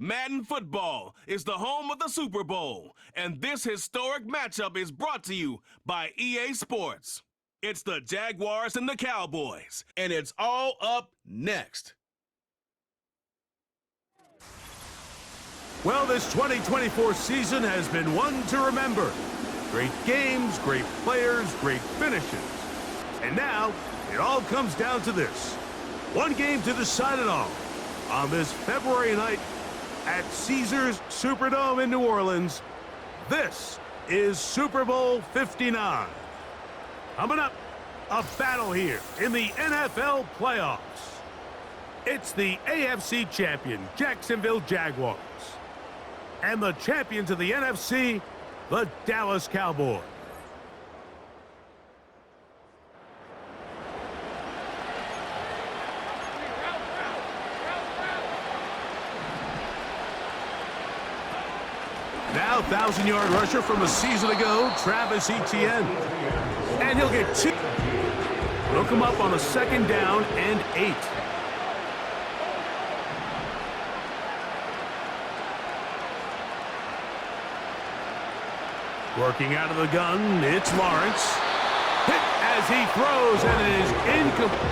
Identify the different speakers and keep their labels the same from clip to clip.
Speaker 1: Madden football is the home of the Super Bowl, and this historic matchup is brought to you by EA Sports. It's the Jaguars and the Cowboys, and it's all up next.
Speaker 2: Well, this 2024 season has been one to remember. Great games, great players, great finishes. And now, it all comes down to this. One game to decide it all. On this February night at Caesars Superdome in New Orleans, this is Super Bowl 59. Coming up, a battle here in the NFL playoffs. It's the AFC champion, Jacksonville Jaguars, and the champions of the NFC, the Dallas Cowboys. Now, 1,000-yard rusher from a season ago, Travis Etienne. And he'll get two. He'll come up on a 2nd down and 8. Working out of the gun, it's Lawrence. Hit as he throws, and it is incomplete.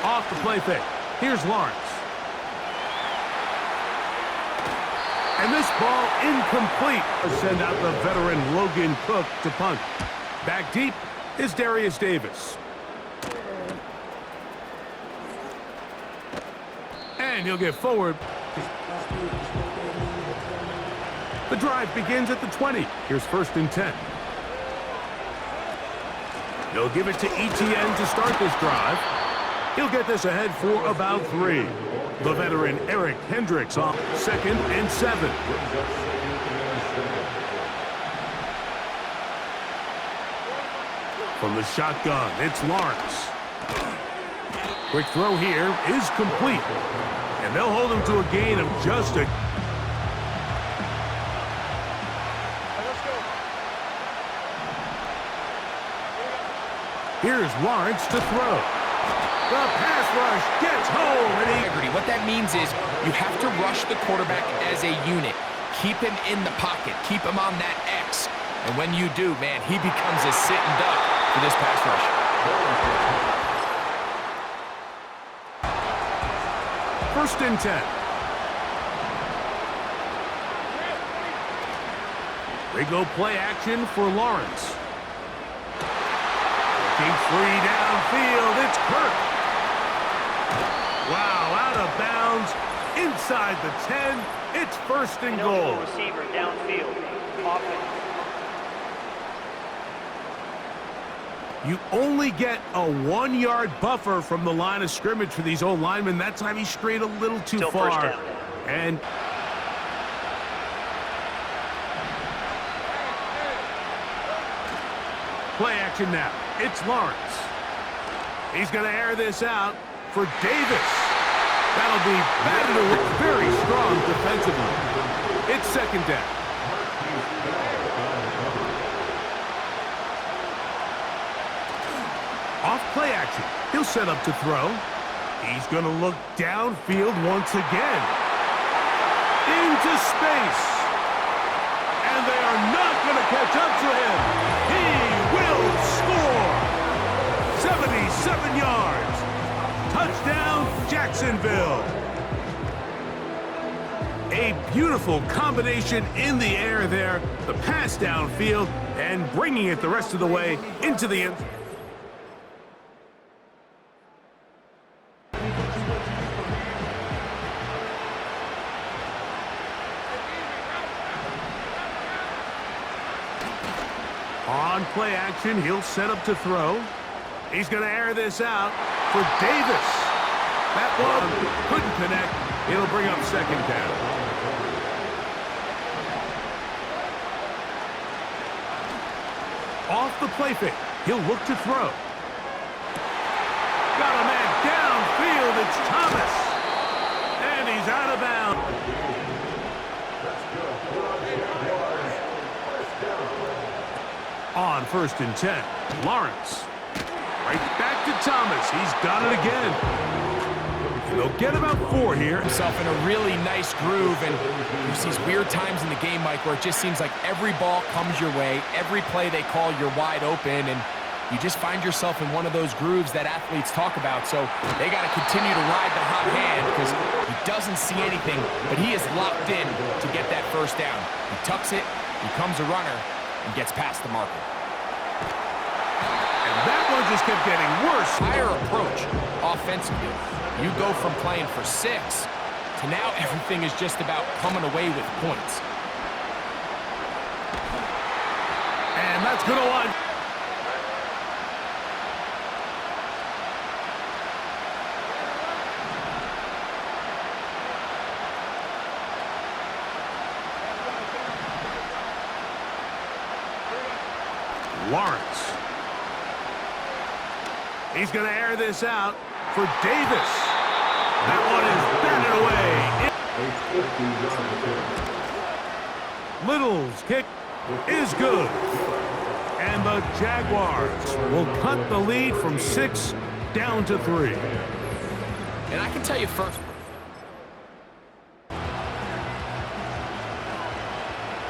Speaker 2: Off the play fake. Here's Lawrence. And this ball incomplete. Send out the veteran Logan Cook to punt. Back deep is Darius Davis. And he'll get forward. The drive begins at the 20. Here's 1st and 10. He'll give it to Etienne to start this drive. He'll get this ahead for about 3. The veteran Eric Hendricks on 2nd and 7. From the shotgun, it's Lawrence. Quick throw here is complete. And they'll hold him to a gain of just a... Here's Lawrence to throw. The pass rush gets home. And
Speaker 3: what that means is you have to rush the quarterback as a unit. Keep him in the pocket. Keep him on that X. And when you do, man, he becomes a sitting duck for this pass rush.
Speaker 2: 1st and 10. They go play action for Lawrence. Looking free downfield, it's Kirk. Wow, out of bounds, inside the 10, it's 1st and goal.
Speaker 4: Receiver downfield.
Speaker 2: You only get a 1-yard buffer from the line of scrimmage for these old linemen. That time he strayed a little too far. And play action now. It's Lawrence. He's going to air this out for Davis. That'll be batted away. Very strong defensively. It's 2nd down. Off play action. He'll set up to throw. He's going to look downfield once again. Into space. And they are not going to catch up to him. He will score. 77 yards. Touchdown, Jacksonville. A beautiful combination in the air there. The pass downfield and bringing it the rest of the way into the end. On play action, he'll set up to throw. He's going to air this out for Davis. That one couldn't connect. It'll bring up 2nd down. Off the play fake, he'll look to throw. Got a man downfield, it's Thomas. And he's out of bounds. On 1st and 10, Lawrence. Right back to Thomas. He's got it again. And they'll get about 4 here.
Speaker 3: Himself in a really nice groove, and there's these weird times in the game, Mike, where it just seems like every ball comes your way, every play they call, you're wide open, and you just find yourself in one of those grooves that athletes talk about. So they got to continue to ride the hot hand because he doesn't see anything, but he is locked in to get that first down. He tucks it, becomes a runner, and gets past the marker.
Speaker 2: And that one just kept getting worse.
Speaker 3: Higher approach offensively. You go from playing for 6 to now everything is just about coming away with points.
Speaker 2: And that's going to line. Lawrence. He's going to air this out for Davis. That one is batted away. Little's kick is good. And the Jaguars will cut the lead from 6 down to 3.
Speaker 3: And I can tell you first,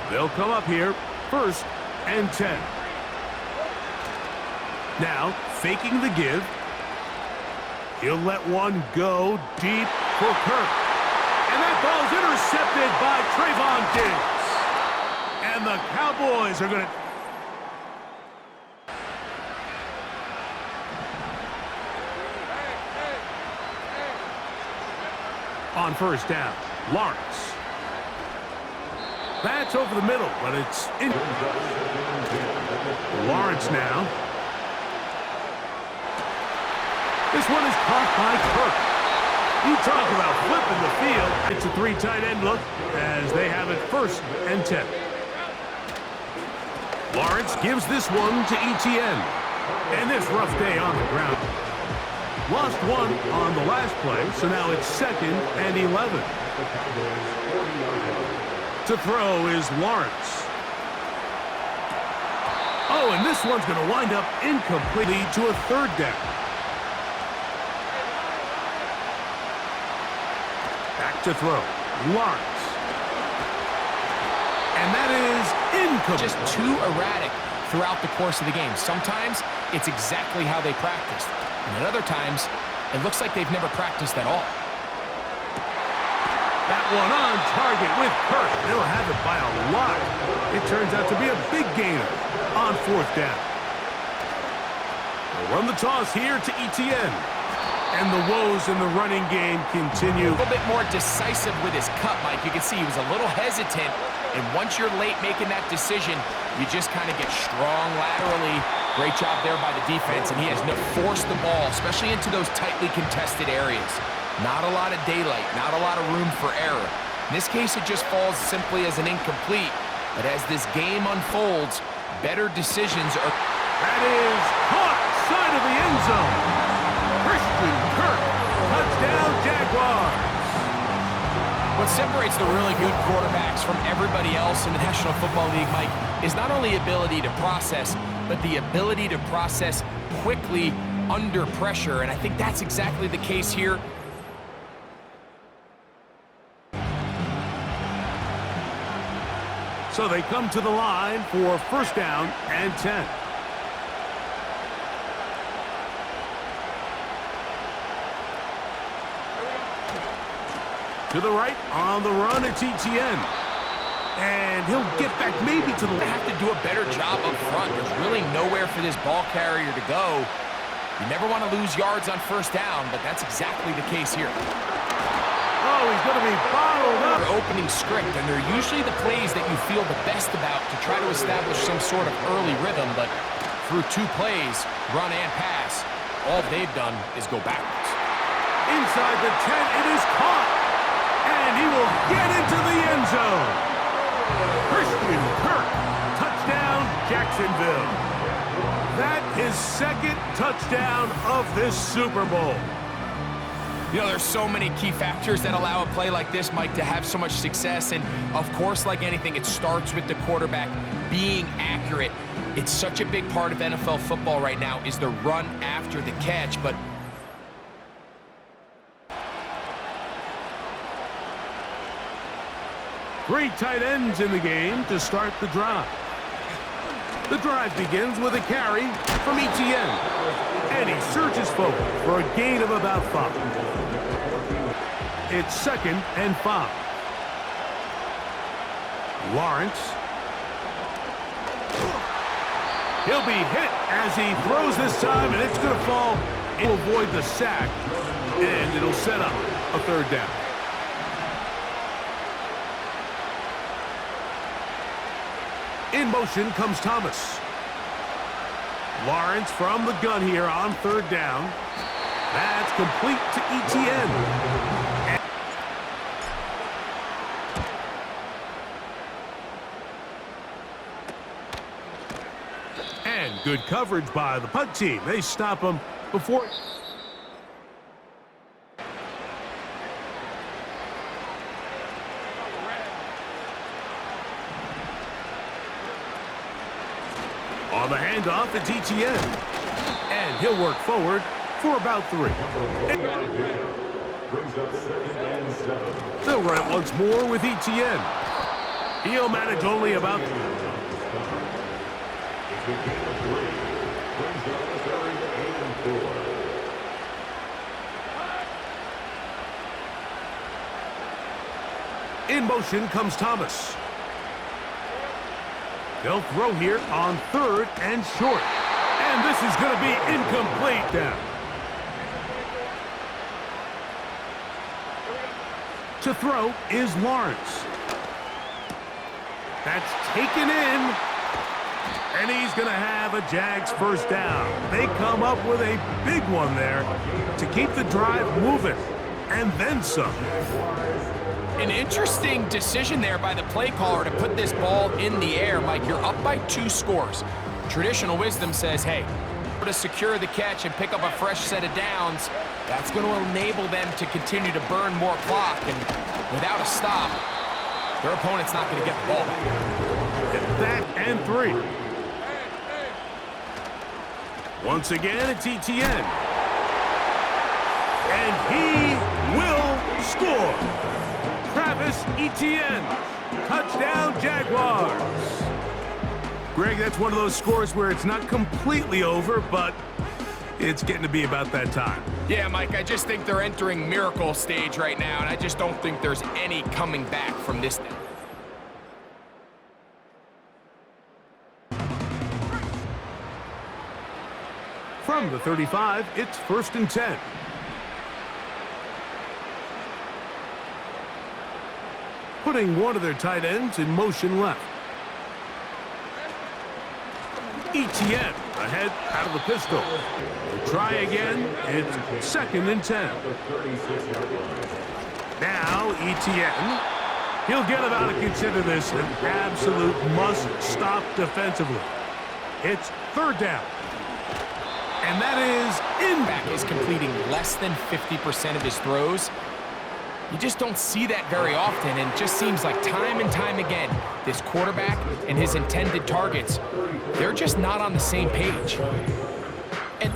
Speaker 2: they'll come up here, 1st and 10. Now, faking the give. He'll let one go deep for Kirk. And that ball's intercepted by Trayvon Diggs. And the Cowboys are going to... On 1st down, Lawrence. That's over the middle, but it's in. Lawrence now. This one is caught by Kirk. You talk about flipping the field. It's a 3 tight end look as they have it 1st and 10. Lawrence gives this one to ETN. And this rough day on the ground. Lost 1 on the last play, so now it's 2nd and 11. To throw is Lawrence. Oh, and this one's going to wind up incompletely to a 3rd down. Back to throw. Lawrence. And that is incomplete.
Speaker 3: just too erratic throughout the course of the game. Sometimes it's exactly how they practiced. And at other times, it looks like they've never practiced at all.
Speaker 2: That one on target with Kirk. They'll have it by a lot. It turns out to be a big gainer on 4th down. They'll run the toss here to ETN. And the woes in the running game continue.
Speaker 3: A little bit more decisive with his cut, Mike. You can see he was a little hesitant. And once you're late making that decision, you just kind of get strong laterally. Great job there by the defense. And he has no force the ball, especially into those tightly contested areas. Not a lot of daylight, not a lot of room for error. In this case, it just falls simply as an incomplete. But as this game unfolds, better decisions are...
Speaker 2: That is caught side of the end zone. Christian Kirk, touchdown Jaguars.
Speaker 3: What separates the really good quarterbacks from everybody else in the National Football League, Mike, is not only ability to process, but the ability to process quickly under pressure. And I think that's exactly the case here.
Speaker 2: So they come to the line for 1st down and 10. To the right, on the run, it's ETN. And he'll get back maybe to the...
Speaker 3: They have to do a better job up front. There's really nowhere for this ball carrier to go. You never want to lose yards on 1st down, but that's exactly the case here.
Speaker 2: Oh, he's going to be bottled up.
Speaker 3: Their opening script, and they're usually the plays that you feel the best about to try to establish some sort of early rhythm, but through 2 plays, run and pass, all they've done is go backwards.
Speaker 2: Inside the 10, it is caught. And he will get into the end zone. Christian Kirk, touchdown, Jacksonville. That is 2nd touchdown of this Super Bowl.
Speaker 3: You know, there's so many key factors that allow a play like this, Mike, to have so much success. And, of course, like anything, it starts with the quarterback being accurate. It's such a big part of NFL football right now is the run after the catch, but
Speaker 2: Three tight ends in the game to start the drive. The drive begins with a carry from Etienne, and he surges forward for a gain of about 5. It's 2nd and 5. Lawrence. He'll be hit as he throws this time, and it's going to fall. It'll avoid the sack, and it'll set up a 3rd down. In motion comes Thomas. Lawrence from the gun here on 3rd down. That's complete to Etienne. And good coverage by the punt team. They stop him before... On the handoff, it's Etienne. And he'll work forward for about 3. They'll run it once more with Etienne. He'll manage only about... In motion comes Thomas. They'll throw here on 3rd and short. And this is going to be incomplete down. To throw is Lawrence. That's taken in. And he's going to have a Jags 1st down. They come up with a big one there to keep the drive moving. And then some.
Speaker 3: An interesting decision there by the play caller to put this ball in the air. Mike, you're up by 2 scores. Traditional wisdom says, hey, to secure the catch and pick up a fresh set of downs, that's going to enable them to continue to burn more clock. And without a stop, their opponent's not going to get the ball back.
Speaker 2: That and 3. Once again, it's Etienne. And he will score. Travis Etienne, touchdown Jaguars. Greg, that's one of those scores where it's not completely over, but it's getting to be about that time.
Speaker 3: Yeah, Mike, I just think they're entering miracle stage right now, and I just don't think there's any coming back from this thing.
Speaker 2: From the 35, it's 1st and 10. Putting one of their tight ends in motion left. Etienne ahead out of the pistol. We'll try again. It's 2nd and 10. Now Etienne. He'll get about to consider this an absolute must-stop defensively. It's 3rd down. And that is in.
Speaker 3: Back is completing less than 50% of his throws. You just don't see that very often, and it just seems like time and time again, this quarterback and his intended targets, they're just not on the same page. And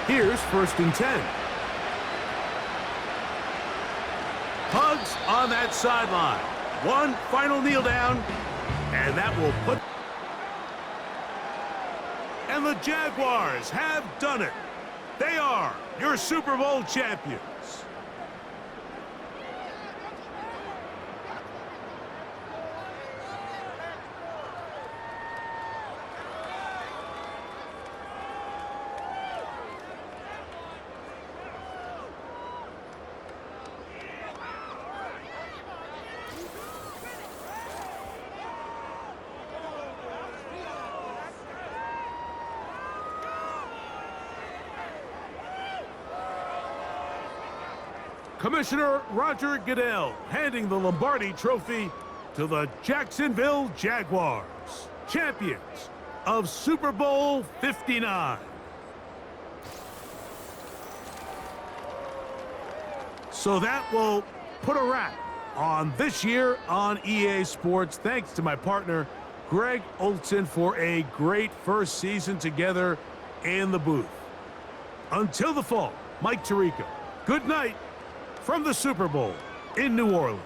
Speaker 2: here's 1st and 10. Hugs on that sideline. One final kneel down. And that will put... And the Jaguars have done it. They are your Super Bowl champions. Commissioner Roger Goodell handing the Lombardi Trophy to the Jacksonville Jaguars, champions of Super Bowl 59. So that will put a wrap on this year on EA Sports. Thanks to my partner, Greg Olson, for a great first season together in the booth. Until the fall, Mike Tirico, good night from the Super Bowl in New Orleans.